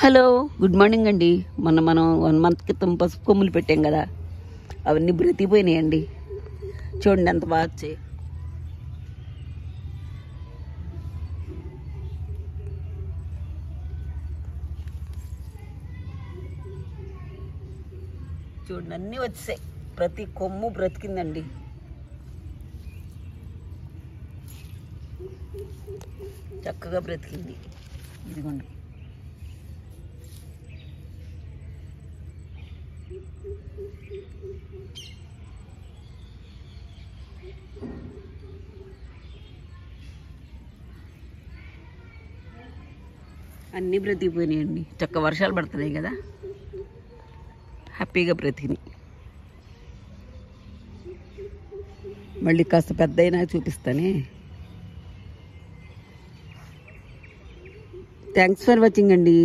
Hello, good morning అండి. మనం 1 month క్రితం పసుపు కొమ్ములు పెట్టాం కదా, అవన్నీ బ్రతికిపోయినాయండి. చూడండి ఎంత బాగా వచ్చాయి. చూడండి అన్నీ వచ్చాయి, ప్రతి కొమ్ము బ్రతికిందండి. చక్కగా బ్రతికింది. ఇదిగోండి, అన్నీ బ్రతికిపోయినాయండి. చక్క వర్షాలు పడుతున్నాయి కదా, హ్యాపీగా బ్రతికినాయి. మళ్ళీ కాస్త పెద్ద అయినా చూపిస్తానే. థ్యాంక్స్ ఫర్ వాచింగ్ అండి.